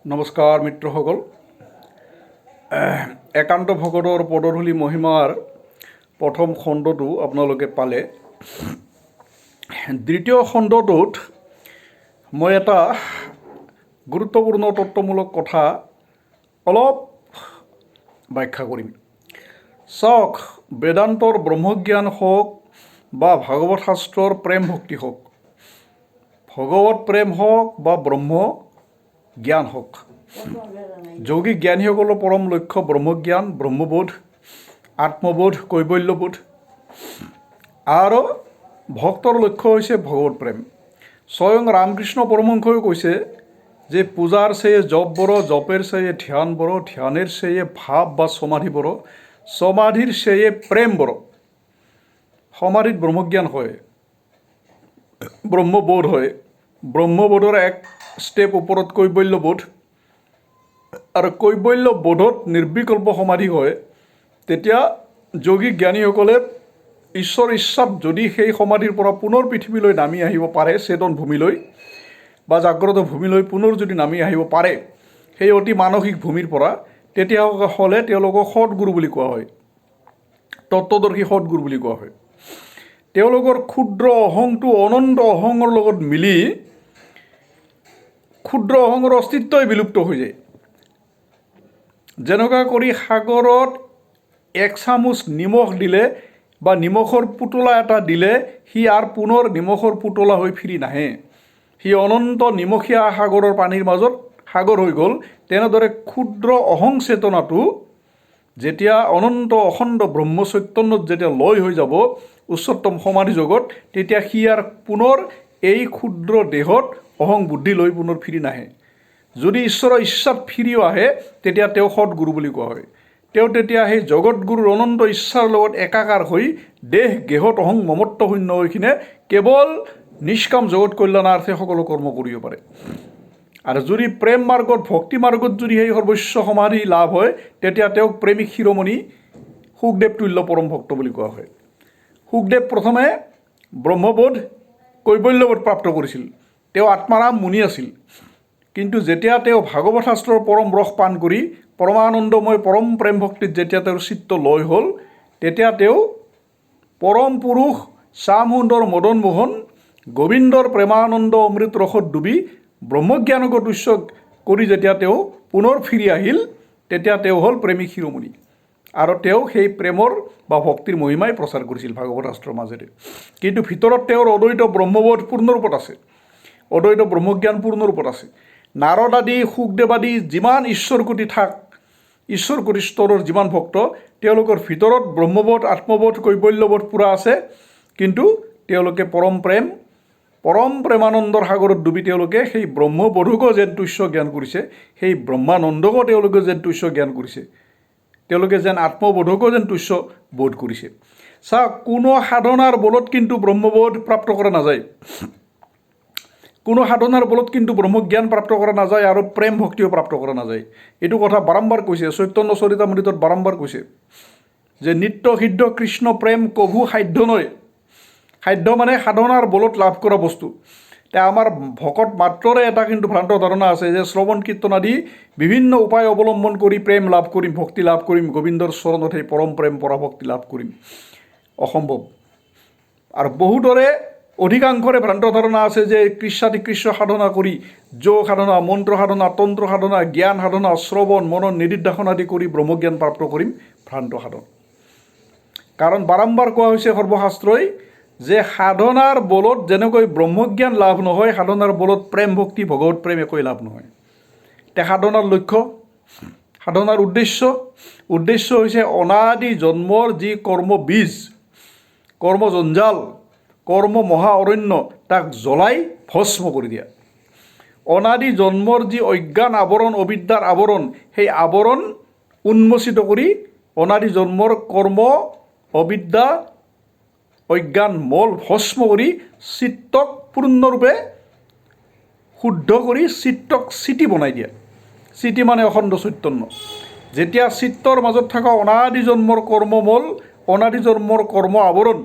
নমস্কাৰ মিত্ৰসকল। একান্ত ভকতৰ পদধূলি মহিমাৰ প্ৰথম খণ্ডটো আপোনালোকে পালে। দ্বিতীয় খণ্ডটোত মই এটা গুৰুত্বপূৰ্ণ তত্ত্বমূলক কথা অলপ ব্যাখ্যা কৰিম। চাওক, বেদান্তৰ ব্ৰহ্মজ্ঞান হওক বা ভাগৱত শাস্ত্ৰৰ প্ৰেম ভক্তি হওক, ভগৱত প্ৰেম হওক বা ব্ৰহ্ম জ্ঞান হওক, যৌগিক জ্ঞানীসকলৰ পৰম লক্ষ্য ব্ৰহ্মজ্ঞান, ব্ৰহ্মবোধ, আত্মবোধ, কৈবল্যবোধ, আৰু ভক্তৰ লক্ষ্য হৈছে ভগৱত প্ৰেম। স্বয়ং ৰামকৃষ্ণ পৰমহংসই কৈছে যে পূজাৰ চেয়ে জপ বড়, জপের চেয়ে ধ্যান বড়, ধ্যানের চেয়ে ভাব বা সমাধি বড়, সমাধির চেয়ে প্রেম বড়। সমাধিত ব্ৰহ্মজ্ঞান হয়, ব্ৰহ্মবোধ হয়, ব্ৰহ্মবোধৰ এক ষ্টেপ ওপৰত কৈবল্যবোধ, আৰু কৈবল্যবোধত নিৰ্বিকল্প সমাধি হয়। তেতিয়া যোগিক জ্ঞানীসকলে ঈশ্বৰ ইচ্ছাত যদি সেই সমাধিৰ পৰা পুনৰ পৃথিৱীলৈ নামি আহিব পাৰে, চেতন ভূমিলৈ বা জাগ্ৰত ভূমিলৈ পুনৰ যদি নামি আহিব পাৰে সেই অতি মানসিক ভূমিৰ পৰা, তেতিয়াহ'লে তেওঁলোকক সৎগুৰু বুলি কোৱা হয়, তত্ত্বদৰ্শী সৎগুৰু বুলি কোৱা হয়। তেওঁলোকৰ ক্ষুদ্ৰ অহংটো অনন্ত অহংৰ লগত মিলি ক্ষুদ্ৰ অহংৰ অস্তিত্বই বিলুপ্ত হৈ যায়। যেনেকুৱা কৰি সাগৰত এক চামুচ নিমখ দিলে বা নিমখৰ পুতলা এটা দিলে সি আৰু পুনৰ নিমখৰ পুতলা হৈ ফিৰি নাহে, সি অনন্ত নিমখীয়া সাগৰৰ পানীৰ মাজত সাগৰ হৈ গ'ল। তেনেদৰে ক্ষুদ্ৰ অহং চেতনাটো যেতিয়া অনন্ত অখণ্ড ব্ৰহ্ম চৈতন্যত যেতিয়া লয় হৈ যাব উচ্চতম সমাধি জগত, তেতিয়া সি আৰু পুনৰ এই ক্ষুদ্ৰ দেহত অহং বুদ্ধি লৈ পুনৰ ফিৰি নাহে। যদি ঈশ্বৰৰ ইচ্ছাত ফিৰিও আহে তেতিয়া তেওঁ সৎগুৰু বুলি কোৱা হয়। তেওঁ তেতিয়া সেই জগতগুৰুৰ অনন্ত ইচ্ছাৰ লগত একাকাৰ হৈ দেহ গেহত অহং মমত্ব শূন্য হৈ কিনে কেৱল নিষ্কাম জগত কল্যাণাৰ্থে সকলো কৰ্ম কৰিব পাৰে। আৰু যদি প্ৰেম মাৰ্গত, ভক্তি মাৰ্গত যদি সেই সৰ্বস্ব সমাধি লাভ হয়, তেতিয়া তেওঁক প্ৰেমিক শিৰোমণি সুখদেৱ তুল্য পৰম ভক্ত বুলি কোৱা হয়। সুখদেৱ প্ৰথমে ব্ৰহ্মবোধ, কৈবল্যবোধ প্ৰাপ্ত কৰিছিল। তেওঁ আত্মাৰাম মুনি আছিল, কিন্তু যেতিয়া তেওঁ ভাগৱত শাস্ত্ৰৰ পৰম ৰস পান কৰি পৰমানন্দময় পৰম প্ৰেম ভক্তিত যেতিয়া তেওঁৰ চিত্ত লয় হ'ল, তেতিয়া তেওঁ পৰম পুৰুষ শ্যাম সুন্দৰ মদন মোহন গোবিন্দৰ প্ৰেমানন্দ অমৃত ৰসত ডুবি ব্ৰহ্মজ্ঞানক তুষ্য কৰি যেতিয়া তেওঁ পুনৰ ফিৰি আহিল, তেতিয়া তেওঁ হ'ল প্ৰেমিক শিৰোমণি। আৰু তেওঁ সেই প্ৰেমৰ বা ভক্তিৰ মহিমাই প্ৰচাৰ কৰিছিল ভাগৱত শাস্ত্ৰৰ মাজেৰে। কিন্তু ভিতৰত তেওঁৰ অদ্বৈত ব্ৰহ্মবোধ পূৰ্ণৰূপত আছে, অদ্বৈত ব্ৰহ্মজ্ঞান পূৰ্ণৰূপত আছে। নাৰদ আদি, সুখদেৱ আদি যিমান ঈশ্বৰকোটি ঈশ্বৰকোটি স্তৰৰ যিমান ভক্ত, তেওঁলোকৰ ভিতৰত ব্ৰহ্মবোধ, আত্মবোধ, কৈবল্যবোধ পূৰা আছে। কিন্তু তেওঁলোকে পৰম প্ৰেমানন্দৰ সাগৰত ডুবি তেওঁলোকে সেই ব্ৰহ্মবোধকো যেন তুষ্য জ্ঞান কৰিছে, সেই ব্ৰহ্মানন্দকো তেওঁলোকে যেন তুষ্য জ্ঞান কৰিছে, তেওঁলোকে যেন আত্মবোধকো যেন তুষ্য বোধ কৰিছে। চাওক, কোনো সাধনাৰ বলত কিন্তু ব্ৰহ্মবোধ প্ৰাপ্ত কৰা নাযায়, কোনো সাধনাৰ বলত কিন্তু ব্ৰহ্মজ্ঞান প্ৰাপ্ত কৰা নাযায়, আৰু প্ৰেম ভক্তিও প্ৰাপ্ত কৰা নাযায়। এইটো কথা বাৰম্বাৰ কৈছে, চৈতন্য চৰিতামৃতত বাৰম্বাৰ কৈছে যে নিত্য সিদ্ধ কৃষ্ণ প্ৰেম কভু সাধ্য নয়। সাধ্য মানে সাধনাৰ বলত লাভ কৰা বস্তু। এতিয়া আমাৰ ভকত মাত্ৰৰে এটা কিন্তু ভ্ৰান্ত ধাৰণা আছে যে শ্ৰৱণ কীৰ্তন আদি বিভিন্ন উপায় অৱলম্বন কৰি প্ৰেম লাভ কৰিম, ভক্তি লাভ কৰিম, গোবিন্দৰ চৰণত সেই পৰম প্ৰেম পৰাভক্তি লাভ কৰিম। অসম্ভৱ। আৰু বহুতৰে অধিকাংশৰে ভ্ৰান্ত ধাৰণা আছে যে কৃষ্ণ সাধনা কৰি, যোগ সাধনা, মন্ত্ৰ সাধনা, তন্ত্ৰ সাধনা, জ্ঞান সাধনা, শ্ৰৱণ মনন নিদিধ্যাসন আদি কৰি ব্ৰহ্মজ্ঞান প্ৰাপ্ত কৰিম। ভ্ৰান্ত সাধন। কাৰণ বাৰম্বাৰ কোৱা হৈছে সৰ্বশাস্ত্ৰই যে সাধনাৰ বলত যেনেকৈ ব্ৰহ্মজ্ঞান লাভ নহয়, সাধনাৰ বলত প্ৰেম ভক্তি ভগৱত প্ৰেম একোৱেই লাভ নহয়। এতিয়া সাধনাৰ লক্ষ্য, সাধনাৰ উদ্দেশ্য হৈছে অনাদি জন্মৰ যি কৰ্ম বীজ, কৰ্ম জঞ্জাল, কৰ্ম মহা অৰণ্য, তাক জ্বলাই ভস্ম কৰি দিয়া। অনাদি জন্মৰ যি অজ্ঞান আৱৰণ, অবিদ্যাৰ আৱৰণ, সেই আৱৰণ উন্মোচিত কৰি অনাদি জন্মৰ কৰ্ম, অবিদ্যা, অজ্ঞান মল ভস্ম কৰি চিত্তক পূৰ্ণৰূপে শুদ্ধ কৰি চিত্তক চিতি বনাই দিয়া। চিতি মানে অখণ্ড চৈতন্য। যেতিয়া চিত্তৰ মাজত থকা অনাদি জন্মৰ কৰ্মমল, অনাদি জন্মৰ কৰ্ম আৱৰণ,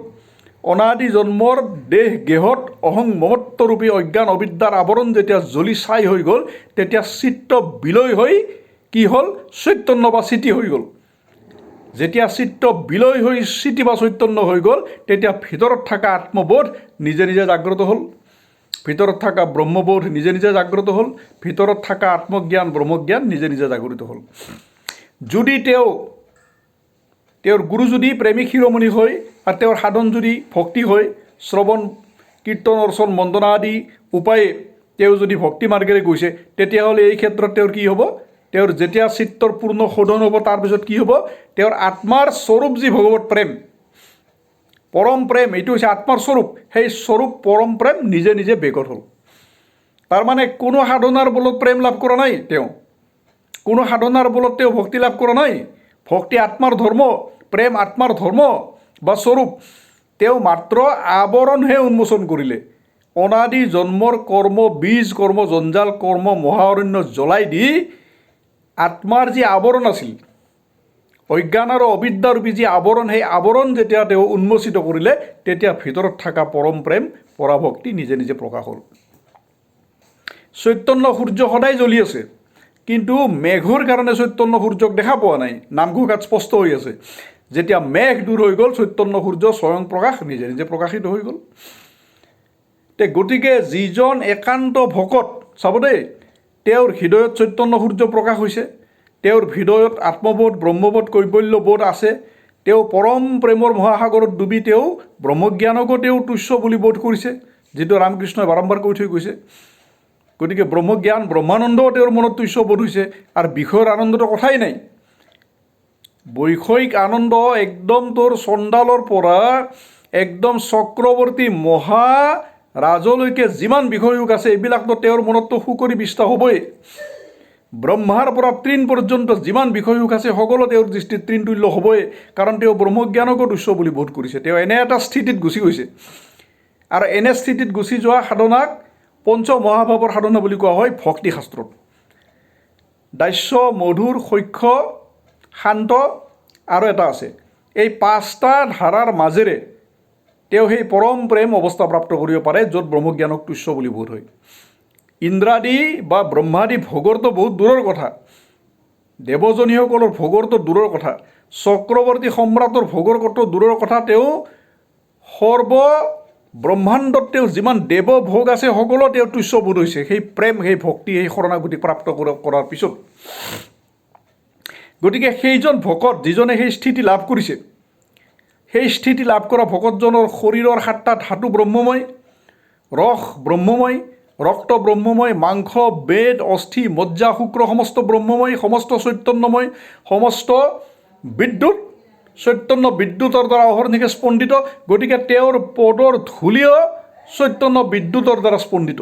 অনাদি জন্মৰ দেহ গেহত অহং মহত্বৰূপী অজ্ঞান অবিদ্যাৰ আৱৰণ যেতিয়া জ্বলি ছাই হৈ গ'ল তেতিয়া চিত্ত বিলয় হৈ কি হ'ল চৈতন্য বা চিতি হৈ গ'ল যেতিয়া চিত্ত বিলয় হৈ চিতি বা চৈতন্য হৈ গ'ল তেতিয়া ভিতৰত থকা আত্মবোধ নিজে নিজে জাগ্ৰত হ'ল ভিতৰত থকা ব্ৰহ্মবোধ নিজে নিজে জাগ্ৰত হ'ল ভিতৰত থকা আত্মজ্ঞান ব্ৰহ্মজ্ঞান নিজে নিজে জাগৰিত হ'ল যদি তেওঁৰ গুৰু যদি প্ৰেমিক শিৰোমণি হয় আৰু তেওঁৰ সাধন যদি ভক্তি হয় শ্ৰৱণ কীৰ্তন অৰ্চন বন্দনা আদি উপায়ে তেওঁ যদি ভক্তি মাৰ্গেৰে গৈছে তেতিয়াহ'লে এই ক্ষেত্ৰত তেওঁৰ কি হ'ব তেওঁৰ যেতিয়া চিত্তৰ পূৰ্ণ শোধন হ'ব তাৰপিছত কি হ'ব তেওঁৰ আত্মাৰ স্বৰূপ যি ভগৱত প্ৰেম পৰম প্ৰেম এইটো হৈছে আত্মাৰ স্বৰূপ সেই স্বৰূপ পৰম প্ৰেম নিজে নিজে বেগত হ'ল তাৰমানে কোনো সাধনাৰ বলত প্ৰেম লাভ কৰা নাই তেওঁ কোনো সাধনাৰ বলত তেওঁ ভক্তি লাভ কৰা নাই ভক্তি আত্মাৰ ধৰ্ম প্ৰেম আত্মাৰ ধৰ্ম বা স্বৰূপ তেওঁ মাত্ৰ আৱৰণহে উন্মোচন কৰিলে অনাদি জন্মৰ কৰ্ম বীজ কৰ্ম জঞ্জাল কৰ্ম মহাৰণ্য জ্বলাই দি আত্মাৰ যি আৱৰণ আছিল অজ্ঞান আৰু অবিদ্যাৰূপী যি আৱৰণ সেই আৱৰণ যেতিয়া তেওঁ উন্মোচিত কৰিলে তেতিয়া ভিতৰত থকা পৰম প্ৰেম পৰাভক্তি নিজে নিজে প্ৰকাশ হ'ল চৈতন্য সূৰ্য সদায় জ্বলি আছে কিন্তু মেঘৰ কাৰণে চৈতন্য সূৰ্যক দেখা পোৱা নাই নামঘোষাত স্পষ্ট হৈ আছে যেতিয়া মেঘ দূৰ হৈ গ'ল চৈতন্য সূৰ্য স্বয়ং প্ৰকাশ নিজে নিজে প্ৰকাশিত হৈ গ'ল গতিকে যিজন একান্ত ভকত চাব দেই তেওঁৰ হৃদয়ত চৈতন্য সূৰ্য প্ৰকাশ হৈছে তেওঁৰ হৃদয়ত আত্মবোধ ব্ৰহ্মবোধ কৈবল্যবোধ আছে তেওঁ পৰম প্ৰেমৰ মহাসাগৰত ডুবি তেওঁ ব্ৰহ্মজ্ঞানকো তেওঁ তুচ্ছ বুলি বোধ কৰিছে যিটো ৰামকৃষ্ণই বাৰম্বাৰ কৈ থৈ গৈছে গতিকে ব্ৰহ্মজ্ঞান ব্ৰহ্মানন্দও তেওঁৰ মনত তুচ্ছ বোধ হৈছে আৰু বিষয়ৰ আনন্দটো কথাই নাই বৈষয়িক আনন্দ একদম তোৰ চণ্ডালৰ পৰা একদম চক্ৰৱৰ্তী মহা ৰাজলৈকে যিমান বিষয়য়োগ আছে এইবিলাকতো তেওঁৰ মনততো সুকৰি বিস্তা হ'বই ব্ৰহ্মাৰ পৰা তৃণ পৰ্যন্ত যিমান বিষয়য়োগ আছে সকলো তেওঁৰ দৃষ্টিত তৃণতুল্য হ'বই কাৰণ তেওঁ ব্ৰহ্মজ্ঞানকো তুচ্ছ বুলি বোধ কৰিছে তেওঁ এনে এটা স্থিতিত গুচি গৈছে আৰু এনে স্থিতিত গুচি যোৱা সাধনাক পঞ্চ মহাভাৱৰ সাধনা বুলি কোৱা হয় ভক্তি শাস্ত্ৰত দাস্য মধুৰ সখ্য শান্ত আৰু এটা আছে এই পাঁচটা ধাৰাৰ মাজেৰে তেওঁ সেই পৰম প্ৰেম অৱস্থা প্ৰাপ্ত কৰিব পাৰে য'ত ব্ৰহ্মজ্ঞানক তুচ্ছ বুলি বোধ হয় ইন্দ্ৰাদি বা ব্ৰহ্মাদি ভোগৰটো বহুত দূৰৰ কথা দেৱজনীসকলৰ ভোগৰটো দূৰৰ কথা চক্ৰৱৰ্তী সম্ৰাটৰ ভোগৰ কত দূৰৰ কথা তেওঁ সৰ্ব ব্ৰহ্মাণ্ডত তেওঁ যিমান দেৱ ভোগ আছে সকলো তেওঁ তুচ্ছ বোধ হৈছে সেই প্ৰেম সেই ভক্তি সেই শৰণাগতি প্ৰাপ্ত কৰাৰ পিছত গতিকে সেইজন ভকত যিজনে সেই স্থিতি লাভ কৰিছে সেই স্থিতি লাভ কৰা ভকতজনৰ শৰীৰৰ সাতটা ধাতু ব্ৰহ্মময় ৰস ব্ৰহ্মময় ৰক্ত ব্ৰহ্মময় মাংস বেদ অস্থি মজ্জা শুক্ৰ সমস্ত ব্ৰহ্মময় সমস্ত চৈতন্যময় সমস্ত বিদ্যুৎ চৈতন্য বিদ্যুতৰ দ্বাৰা অহৰ্নিশে স্পন্দিত গতিকে তেওঁৰ পদৰ ধূলিও চৈতন্য বিদ্যুতৰ দ্বাৰা স্পন্দিত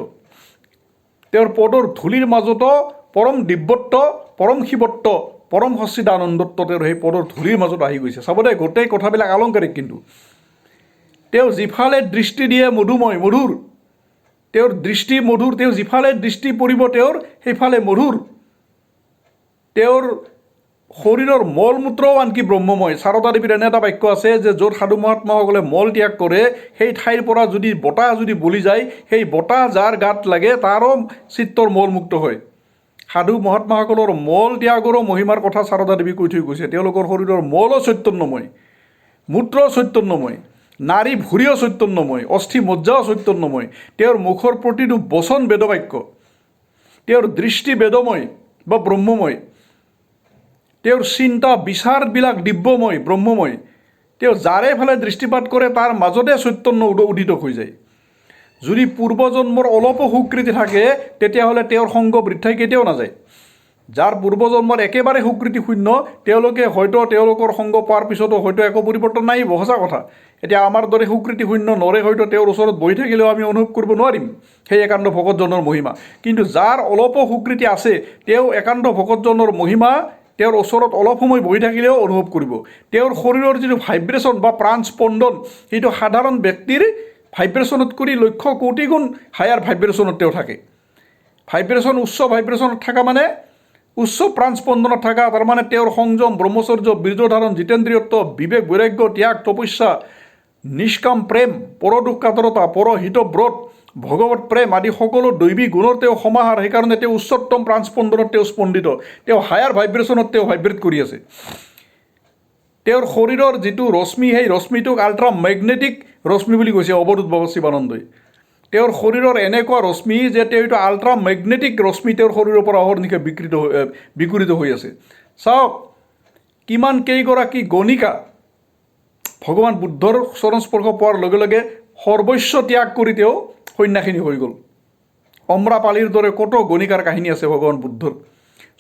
তেওঁৰ পদৰ ধূলিৰ মাজতো পৰম দিব্যত্ব পৰম শিৱত্ব পৰম সচ্চিদানন্দত্ব তেওঁৰ সেই পদৰ ধূলিৰ মাজত আহি গৈছে চাব দে গোটেই কথাবিলাক আলংকাৰিক কিন্তু তেওঁ যিফালে দৃষ্টি দিয়ে মধুময় মধুৰ তেওঁৰ দৃষ্টি মধুৰ তেওঁ যিফালে দৃষ্টি পৰিব তেওঁৰ সেইফালে মধুৰ তেওঁৰ শৰীৰৰ মল মূত্ৰও আনকি ব্ৰহ্মময় শাৰদা দেৱীৰ এনে এটা বাক্য আছে যে য'ত সাধু মহাত্মাসকলে মল ত্যাগ কৰে সেই ঠাইৰ পৰা যদি বতাহ যদি বলি যায় সেই বতাহ যাৰ গাত লাগে তাৰো চিত্তৰ মলমুক্ত হয় সাধু মহাত্মাসকলৰ মল ত্যাগৰো মহিমাৰ কথা শাৰদা দেৱী কৈ থৈ গৈছে তেওঁলোকৰ শৰীৰৰ মলো চৈতন্যময় মূত্ৰ চৈতন্যময় নাৰী ভুৰিও চৈতন্যময় অস্থি মজ্জাও চৈতন্যময় তেওঁৰ মুখৰ প্ৰতিটো বচন বেদবাক্য তেওঁৰ দৃষ্টি বেদময় বা ব্ৰহ্মময় তেওঁৰ চিন্তা বিচাৰবিলাক দিব্যময় ব্ৰহ্মময় তেওঁ যাৰে ফালে দৃষ্টিপাত কৰে তাৰ মাজতে চৈতন্য উদিত হৈ যায় যদি পূৰ্বজন্মৰ অলপো সুকৃতি থাকে তেতিয়াহ'লে তেওঁৰ সংগ বৃদ্ধাই কেতিয়াও নাযায় যাৰ পূৰ্বজন্মৰ একেবাৰে সুকৃতি শূন্য তেওঁলোকে হয়তো তেওঁলোকৰ সংগ পোৱাৰ পিছতো হয়তো একো পৰিৱৰ্তন নাহিব সঁচা কথা এতিয়া আমাৰ দৰে সুকৃতি শূন্য নৰে হয়তো তেওঁৰ ওচৰত বহি থাকিলেও আমি অনুভৱ কৰিব নোৱাৰিম সেই একান্ত ভকতজনৰ মহিমা কিন্তু যাৰ অলপো সুকৃতি আছে তেওঁ একান্ত ভকতজনৰ মহিমা তেওঁৰ ওচৰত অলপ সময় বহি থাকিলেও অনুভৱ কৰিব তেওঁৰ শৰীৰৰ যিটো ভাইব্ৰেশ্যন বা প্ৰাণ স্পন্দন সেইটো সাধাৰণ ব্যক্তিৰ ভাইব্ৰেশ্যনত কৰি লক্ষ্য কোটি গুণ হায়াৰ ভাইব্ৰেশ্যনত তেওঁ থাকে ভাইব্ৰেশ্যন উচ্চ ভাইব্ৰেশ্যনত থকা মানে উচ্চ প্ৰাণ স্পন্দনত থকা তাৰমানে তেওঁৰ সংযম ব্ৰহ্মচৰ্য বীৰ্যধাৰণ জিতেন্দ্ৰিয়ত্ব বিবেক বৈৰাগ্য ত্যাগ তপস্যা নিষ্কাম প্ৰেম, পৰদুখ কাতৰতা, পৰহিতব্ৰত, ভগৱত প্ৰেম আদি সকলো দৈৱী গুণৰ তেওঁ সমাহাৰ। সেইকাৰণে তেওঁ উচ্চতম প্ৰাণস্পন্দনত তেওঁ স্পন্দিত, তেওঁ হায়াৰ ভাইব্ৰেশ্যনত তেওঁ ভাইব্ৰেট কৰি আছে। তেওঁৰ শৰীৰৰ যিটো ৰশ্মি, সেই ৰশ্মিটোক আল্ট্ৰা মেগনেটিক ৰশ্মি বুলি কৈছে অৱধূত বাবা শিৱানন্দই। তেওঁৰ শৰীৰৰ এনেকুৱা ৰশ্মি যে তেওঁ এইটো আল্ট্ৰা মেগনেটিক ৰশ্মি তেওঁৰ শৰীৰৰ পৰা অহৰ্নিশে বিকৃত হৈ আছে। চাওক কিমান কেইগৰাকী গণিকা ভগৱান বুদ্ধৰ চৰণ স্পৰ্শ পোৱাৰ লগে লগে সৰ্বস্ব ত্যাগ কৰি তেওঁ সন্ন্যাসিনী হৈ গ'ল। অম্ৰাপালিৰ দৰে কত গণিকাৰ কাহিনী আছে ভগৱান বুদ্ধৰ।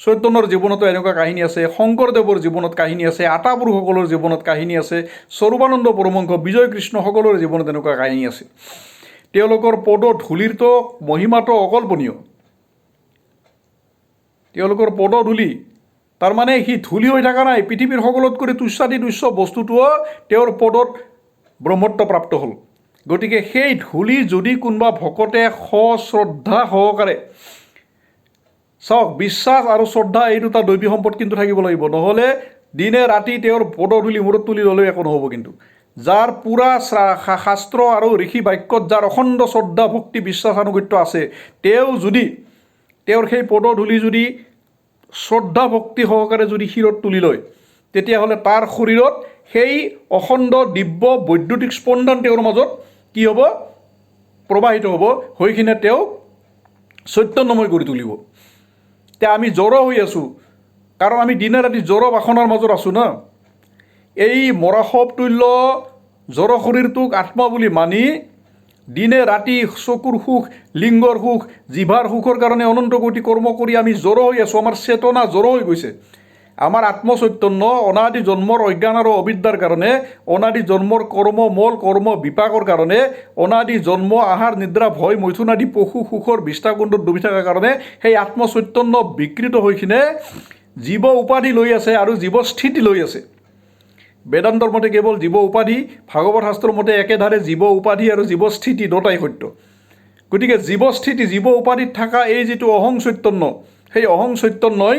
চৈতন্যৰ জীৱনতো এনেকুৱা কাহিনী আছে, শংকৰদেৱৰ জীৱনত কাহিনী আছে, আটাপুৰুষসকলৰ জীৱনত কাহিনী আছে, স্বৰূপানন্দ পৰমহংস, বিজয় কৃষ্ণ সকলোৰে জীৱনত এনেকুৱা কাহিনী আছে। তেওঁলোকৰ পদ ধূলিৰতো মহিমাটো অকল্পনীয়। তেওঁলোকৰ পদ ধূলি তাৰমানে সি ধূলি হৈ থকা নাই, পৃথিৱীৰ সকলোতকৈ তুচ্ছাতি তুচ্ছ বস্তুটোও তেওঁৰ পদত ব্ৰহ্মত্ব প্ৰাপ্ত হ'ল। গতিকে সেই ধূলি যদি কোনোবা ভকতে শ্ৰদ্ধা সহকাৰে, চাওক বিশ্বাস আৰু শ্ৰদ্ধা এই দুটা দৈৱী সম্পদ কিন্তু থাকিব লাগিব, নহ'লে দিনে ৰাতি তেওঁৰ পদধূলি মূৰত তুলি ল'লেও একো নহ'ব। কিন্তু যাৰ পূৰা শাস্ত্ৰ আৰু ঋষি বাক্যত যাৰ অখণ্ড শ্ৰদ্ধা ভক্তি বিশ্বাস আনুগত্য আছে, তেওঁ যদি তেওঁৰ সেই পদধূলি যদি শ্ৰদ্ধা ভক্তি সহকাৰে যদি শিৰত তুলি লয়, তেতিয়াহ'লে তাৰ শৰীৰত সেই অখণ্ড দিব্য বৈদ্যুতিক স্পন্দন তেওঁৰ মাজত কি হ'ব, প্ৰবাহিত হ'ব, হৈ কিনে তেওঁক চৈতন্যময় কৰি তুলিব। এতিয়া আমি জড় হৈ আছোঁ, কাৰণ আমি দিনে ৰাতি জড় বাসনাৰ মাজত আছোঁ না। এই মৰাশৱ তুল্য জড় শৰীৰটোক আত্মা বুলি মানি দিনে ৰাতি চকুৰ সুখ, লিংগৰ সুখ, জিভাৰ সুখৰ কাৰণে অনন্ত কোটি কৰ্ম কৰি আমি জড় হৈ আছোঁ। আমাৰ চেতনা জড় হৈ গৈছে। আমাৰ আত্মচৈতন্য অনাদি জন্মৰ অজ্ঞান আৰু অবিদ্যাৰ কাৰণে, অনাদি জন্মৰ কৰ্ম মল কৰ্ম বিপাকৰ কাৰণে, অনাদি জন্ম আহাৰ নিদ্ৰা ভয় মৈথুন আদি পশু সুখৰ বিষ্ঠাকুণ্ডত ডুবি থকাৰ কাৰণে সেই আত্মচৈতন্য বিকৃত হৈ কিনে জীৱ উপাধি লৈ আছে আৰু জীৱ স্থিতি লৈ আছে। বেদান্তৰ মতে কেৱল জীৱ উপাধি, ভাগৱত শাস্ত্ৰৰ মতে একেধাৰে জীৱ উপাধি আৰু জীৱ স্থিতি দুটাই সত্য। গতিকে জীৱ স্থিতি, জীৱ উপাধিত থকা এই যিটো অহং চৈতন্য, সেই অহং চৈতন্যই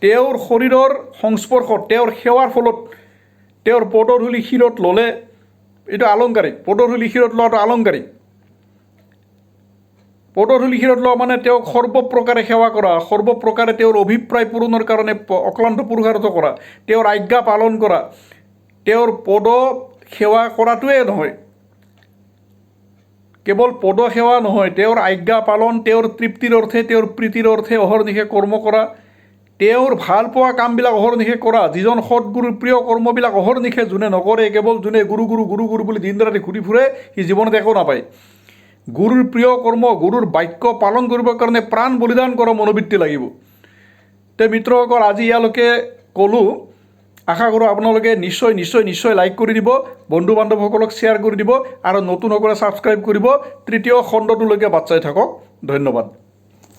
তেওঁৰ শৰীৰৰ সংস্পৰ্শত, তেওঁৰ সেৱাৰ ফলত, তেওঁৰ পদধূলি শিৰত ল'লে, এইটো আলংকাৰিক, পদধূলি শিৰত লোৱাটো আলংকাৰিক। পদধূলি শিৰত লোৱা মানে তেওঁক সৰ্বপ্ৰকাৰে সেৱা কৰা, সৰ্বপ্ৰকাৰে তেওঁৰ অভিপ্ৰায় পূৰণৰ কাৰণে অক্লান্ত পুৰুষাৰ্থ কৰা, তেওঁৰ আজ্ঞা পালন কৰা। তেওঁৰ পদ সেৱা কৰাটোৱে নহয়, কেৱল পদ সেৱা নহয়, তেওঁৰ আজ্ঞা পালন, তেওঁৰ তৃপ্তিৰ অৰ্থে, তেওঁৰ প্ৰীতিৰ অৰ্থে অহৰ্নিশে কৰ্ম কৰা, তেওঁৰ ভাল পোৱা কামবিলাক অহৰ্নিশে কৰা। যিজন সৎগুৰুৰ প্ৰিয় কৰ্মবিলাক অহৰ্নিশে যোনে নকৰে, কেৱল যোনে গুৰু গুৰু গুৰু গুৰু বুলি দিন ৰাতি ঘূৰি ফুৰে, সি জীৱনত একো নাপায়। গুৰুৰ প্ৰিয় কৰ্ম, গুৰুৰ বাক্য পালন কৰিবৰ কাৰণে প্ৰাণ বলিদান কৰা মনোবৃত্তি লাগিব। তে মিত্ৰসকল, আজি ইয়ালৈকে ক'লোঁ। আশা কৰোঁ আপোনালোকে নিশ্চয় নিশ্চয় নিশ্চয় লাইক কৰি দিব, বন্ধু বান্ধৱসকলক শ্বেয়াৰ কৰি দিব আৰু নতুনসকলে ছাবস্ক্ৰাইব কৰিব। তৃতীয় খণ্ডটোলৈকে বাট চাই থাকক। ধন্যবাদ।